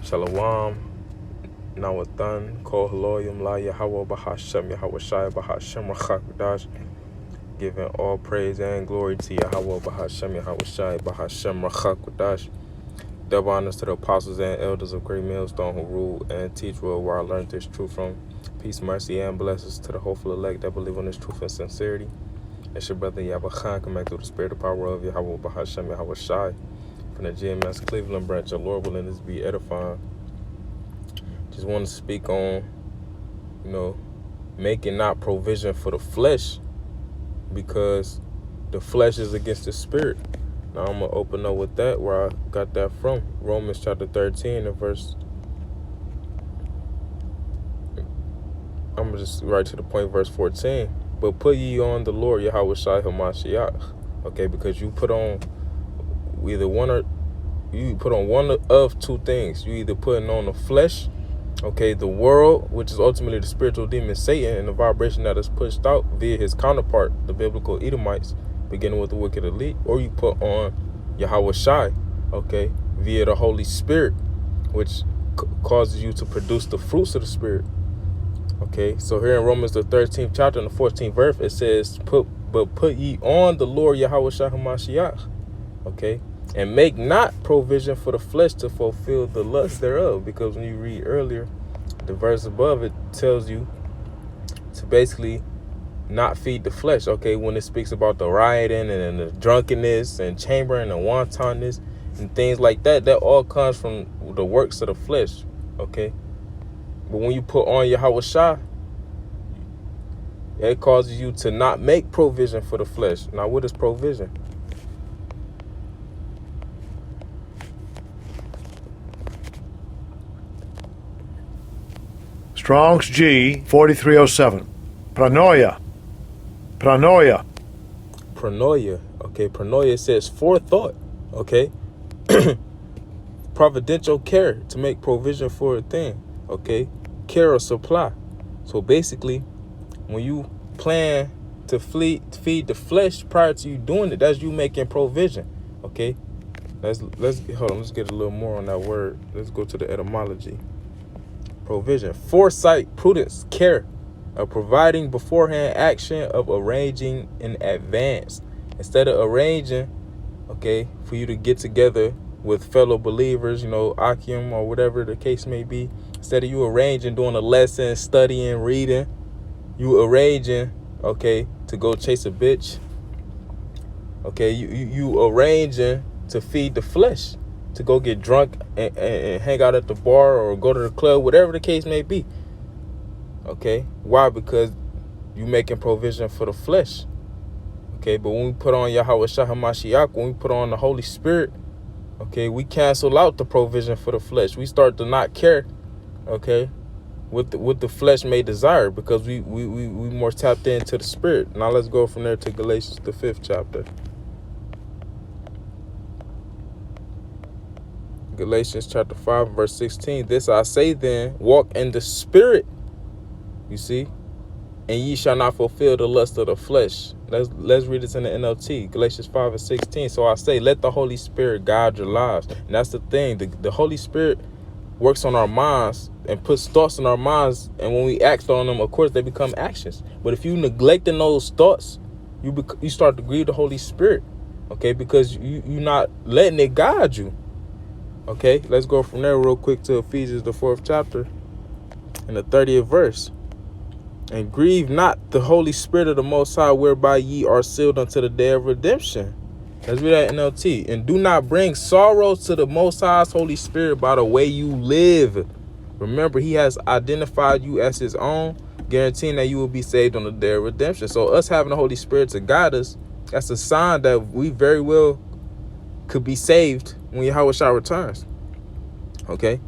Shalom, Nawathan, Kol Haloyim, La Yahweh Bahashem, Yahweh Shai Bahashem, Rachakadash, giving all praise and glory to Yahweh Bahashem, Yahweh Shai Bahashem, Rachakadash. Double honors to the apostles and elders of Great Millstone who rule and teach well where I learned this truth from. Peace, mercy, and blessings to the hopeful elect that believe on this truth and sincerity. It's your brother Yahweh Khan, coming through the spirit and power of Yahweh Bahashem, Yahweh Shai. From the GMS Cleveland branch, the Lord willing this be edifying. Just want to speak on, making not provision for the flesh, because the flesh is against the spirit. Now I'm going to open up with that, where I got that from. Romans chapter 13 and verse. I'm going to just right to the point, verse 14. But put ye on the Lord Yahweh Shai Hamashiach. Okay, because you put on one of two things. You either putting on the flesh, okay, the world, which is ultimately the spiritual demon Satan, and the vibration that is pushed out via his counterpart, the biblical Edomites, beginning with the wicked elite, or you put on Yahweh Shai, okay, via the Holy Spirit, which causes you to produce the fruits of the Spirit. Okay, so here in Romans the 13th chapter and the 14th verse, it says, put ye on the Lord Yahweh Shai Hamashiach, okay, and make not provision for the flesh to fulfill the lust thereof. Because when you read earlier, the verse above, it tells you to basically not feed the flesh. Okay, when it speaks about the rioting and the drunkenness and chambering and wantonness and things like that, that all comes from the works of the flesh. Okay, but when you put on Yahweh Shai, it causes you to not make provision for the flesh. Now, what is provision? Strong's G 4307. Pranoia. Pranoia. Pranoia. Okay, pranoia says forethought. Okay. Providential care, to make provision for a thing. Okay. Care or supply. So basically, when you plan to feed the flesh prior to you doing it, that's you making provision. Okay. Let's hold on. Let's get a little more on that word. Let's go to the etymology. Provision, foresight, prudence, care, of providing beforehand, action of arranging in advance. Instead of arranging, okay, for you to get together with fellow believers, Akim or whatever the case may be, instead of you arranging, doing a lesson, studying, reading, you arranging, okay, to go chase a bitch. Okay, you arranging to feed the flesh, to go get drunk and hang out at the bar or go to the club, whatever the case may be. Okay, why? Because you making provision for the flesh. Okay, but when we put on Yahweh Shai Hamashiach, when we put on the Holy Spirit, okay, we cancel out the provision for the flesh. We start to not care, okay, what the flesh may desire, because we more tapped into the Spirit. Now let's go from there to Galatians the 5th chapter. Galatians chapter 5 verse 16. This I say then, walk in the Spirit, you see, and ye shall not fulfill the lust of the flesh. Let's read this in the NLT, Galatians 5 and 16. So I say, let the Holy Spirit guide your lives. And that's the thing. The Holy Spirit works on our minds and puts thoughts in our minds. And when we act on them, of course, they become actions. But if you neglecting those thoughts, you start to grieve the Holy Spirit, okay, because you're not letting it guide you. Okay, let's go from there real quick to Ephesians, the 4th chapter, and the 30th verse. And grieve not the Holy Spirit of the Most High, whereby ye are sealed unto the day of redemption. Let's read that NLT. And do not bring sorrow to the Most High's Holy Spirit by the way you live. Remember, he has identified you as his own, guaranteeing that you will be saved on the day of redemption. So us having the Holy Spirit to guide us, that's a sign that we very well could be saved when Yahweh Shai returns. Okay,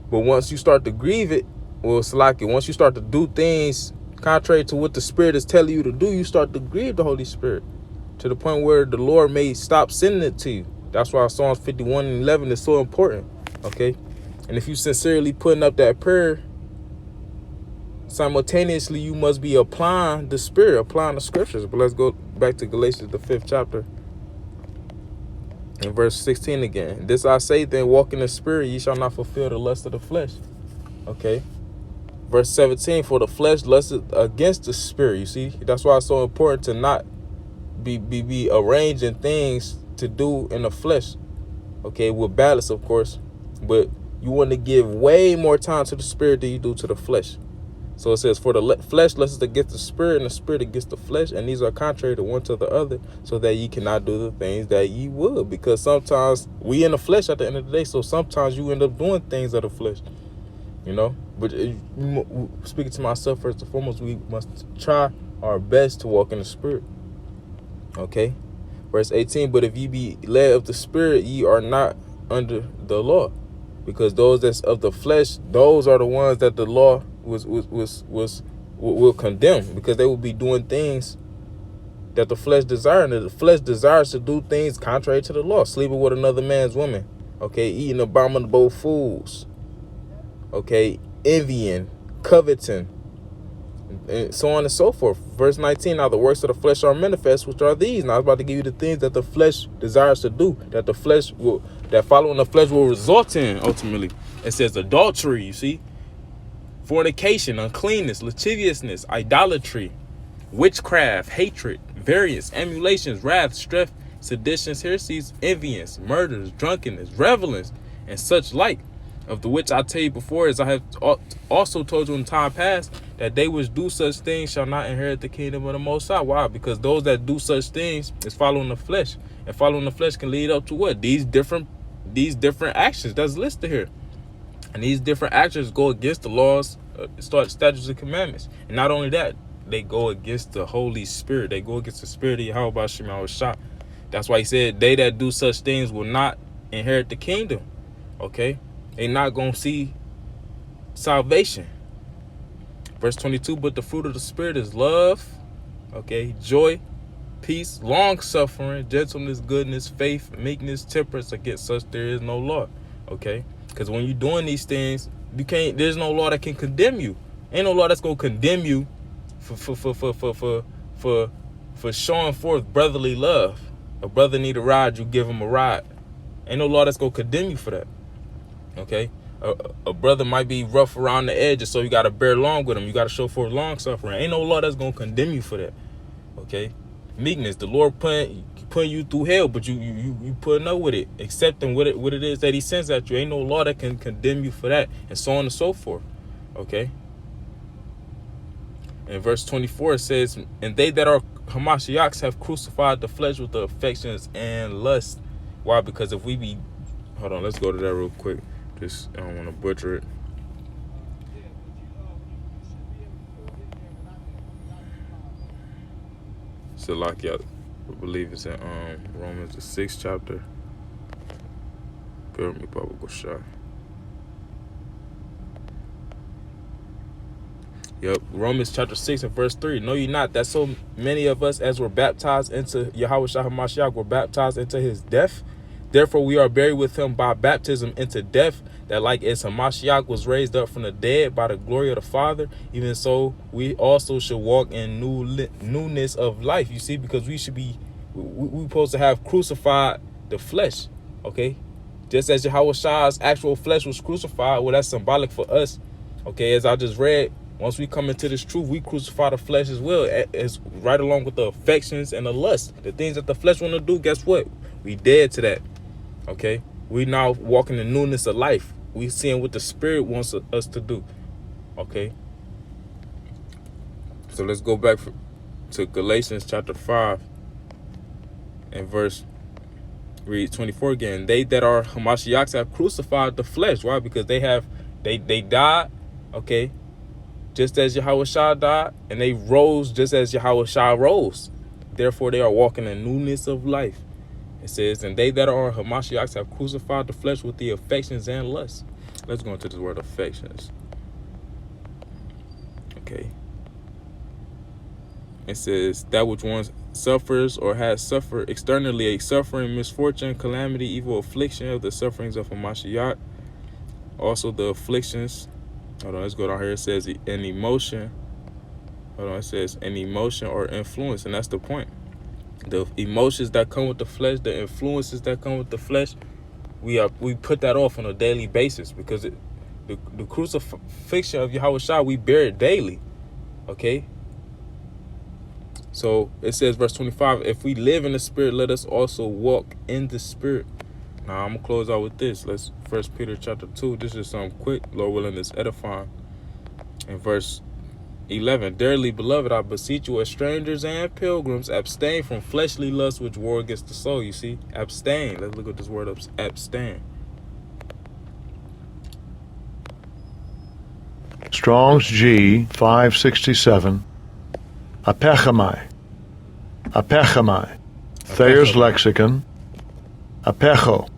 but once you start to grieve it, it's like it. Once you start to do things contrary to what the Spirit is telling you to do, you start to grieve the Holy Spirit to the point where the Lord may stop sending it to you. That's why Psalms 51 and 11 is so important. Okay, and if you sincerely putting up that prayer, simultaneously you must be applying the Spirit, applying the scriptures. But let's go back to Galatians the 5th chapter In verse 16 again. This I say then, walk in the spirit, ye shall not fulfill the lust of the flesh. Okay. Verse 17, for the flesh lusteth against the spirit. You see, that's why it's so important to not be arranging things to do in the flesh. Okay, with balance, of course. But you want to give way more time to the spirit than you do to the flesh. So it says, for the flesh lusteth against the spirit, and the spirit against the flesh, and these are contrary to one to the other, so that ye cannot do the things that ye would. Because sometimes we in the flesh at the end of the day, so sometimes you end up doing things of the flesh. You know, but speaking to myself first and foremost, we must try our best to walk in the spirit. Okay, verse 18. But if ye be led of the spirit, ye are not under the law, because those that's of the flesh, those are the ones that the law will condemn, because they will be doing things that the flesh desires, and the flesh desires to do things contrary to the law, sleeping with another man's woman. Okay, eating abominable foods. Okay, envying, coveting, and so on and so forth. Verse 19, now the works of the flesh are manifest, which are these. Now I was about to give you the things that the flesh desires to do, that the flesh will, that following the flesh will result in ultimately. It says adultery, you see, fornication, uncleanness, lasciviousness, idolatry, witchcraft, hatred, variance, emulations, wrath, strife, seditions, heresies, envyings, murders, drunkenness, revelings, and such like. Of the which I tell you before, as I have also told you in time past, that they which do such things shall not inherit the kingdom of the Most High. Why? Because those that do such things is following the flesh, and following the flesh can lead up to what? These different actions that's listed here, and these different actions go against the laws, statutes, and commandments. And not only that, they go against the Holy Spirit. They go against the Spirit of Yahweh Shema Shah. That's why he said, they that do such things will not inherit the kingdom. Okay. They not going to see salvation. Verse 22, but the fruit of the Spirit is love, okay, joy, peace, long-suffering, gentleness, goodness, faith, meekness, temperance. Against such there is no law, okay? Because when you're doing these things, you can't. There's no law that can condemn you. Ain't no law that's going to condemn you for showing forth brotherly love. A brother need a ride, you give him a ride. Ain't no law that's going to condemn you for that. Okay, a brother might be rough around the edges, so you got to bear long with him. You got to show forth long suffering. Ain't no law that's gonna condemn you for that. Okay, meekness. The Lord putting you through hell, but you putting up with it, accepting what it is that He sends at you. Ain't no law that can condemn you for that, and so on and so forth. Okay. In verse 24 it says, and they that are Hamashiachs have crucified the flesh with the affections and lust. Why? Because if we be, hold on, let's go to that real quick. I don't want to butcher it. Salakia, I believe it's in Romans the 6th chapter. Bear with me, Baba Goshai. Yep, Romans chapter 6 and verse 3. Know ye not that so many of us as were baptized into Yahweh Shah HaMashiach were baptized into his death? Therefore we are buried with him by baptism into death, that like as Hamashiach was raised up from the dead by the glory of the Father, even so we also should walk in newness of life. You see, because we supposed to have crucified the flesh, okay? Just as Yahweh Shah's actual flesh was crucified, well, that's symbolic for us, okay? As I just read, once we come into this truth, we crucify the flesh as well, as right along with the affections and the lust. The things that the flesh want to do, guess what? We dead to that. Okay, we now walking in newness of life. We seeing what the Spirit wants us to do. Okay, so let's go back to Galatians chapter 5 and read 24 again. They that are Hamashiachs have crucified the flesh. Why? Because they died. Okay, just as Yahweh Shah died, and they rose just as Yahweh Shah rose. Therefore, they are walking in newness of life. It says, and they that are Hamashiachs have crucified the flesh with the affections and lusts. Let's go into this word affections. Okay. It says, that which one suffers or has suffered externally a suffering, misfortune, calamity, evil affliction of the sufferings of Hamashiach. Also the afflictions. Hold on, let's go down here. It says an emotion. Hold on, it says an emotion or influence, and that's the point. The emotions that come with the flesh, the influences that come with the flesh, we put that off on a daily basis, because the crucifixion of Yahweh Shai, we bear it daily. Okay? So it says, verse 25, if we live in the Spirit, let us also walk in the Spirit. Now I'm gonna close out with this. Let's 1 Peter chapter 2. This is something quick. Lord willing, it's edifying. In verse 11, dearly beloved, I beseech you as strangers and pilgrims, abstain from fleshly lusts which war against the soul. You see, abstain. Let's look at this word, abstain. Strong's G 567. Apechamai. Apechamai. Thayer's Lexicon. Apecho.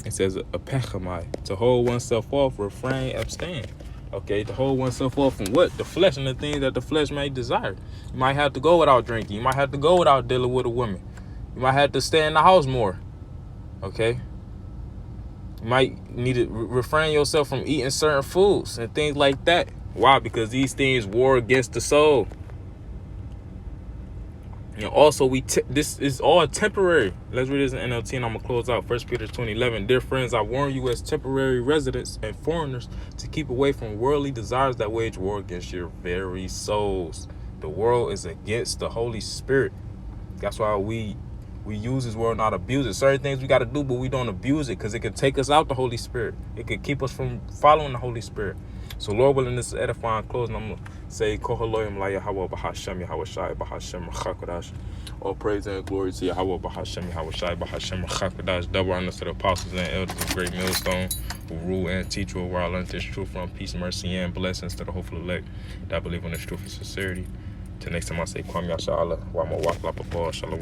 It says apechamai, to hold oneself off, refrain, abstain. Okay, to hold oneself off from what? The flesh and the things that the flesh may desire. You might have to go without drinking. You might have to go without dealing with a woman. You might have to stay in the house more. Okay? You might need to refrain yourself from eating certain foods and things like that. Why? Because these things war against the soul. And also, this is all temporary. Let's read this in NLT and I'm going to close out. 1 Peter 2:11. Dear friends, I warn you as temporary residents and foreigners to keep away from worldly desires that wage war against your very souls. The world is against the Holy Spirit. That's why we use this word, not abuse it. Certain things we got to do, but we don't abuse it, because it could take us out the Holy Spirit. It could keep us from following the Holy Spirit. So Lord willing, this is edifying closing. I'm going to say, Kohaloyim la Yahweh Bahashem Yahweh Shai Bahashem Rachakadash. All praise and glory to Yahweh Bahashem Yahweh Shai Bahashem Rachakadash. Double honors to the apostles and elders of Great Millstone, who rule and teach where I learned this truth from. Peace, mercy, and blessings to the hopeful elect that believe in this truth and sincerity. Till next time I say, Kwam Yasha Allah, Wama Wafla Papa, Shalom.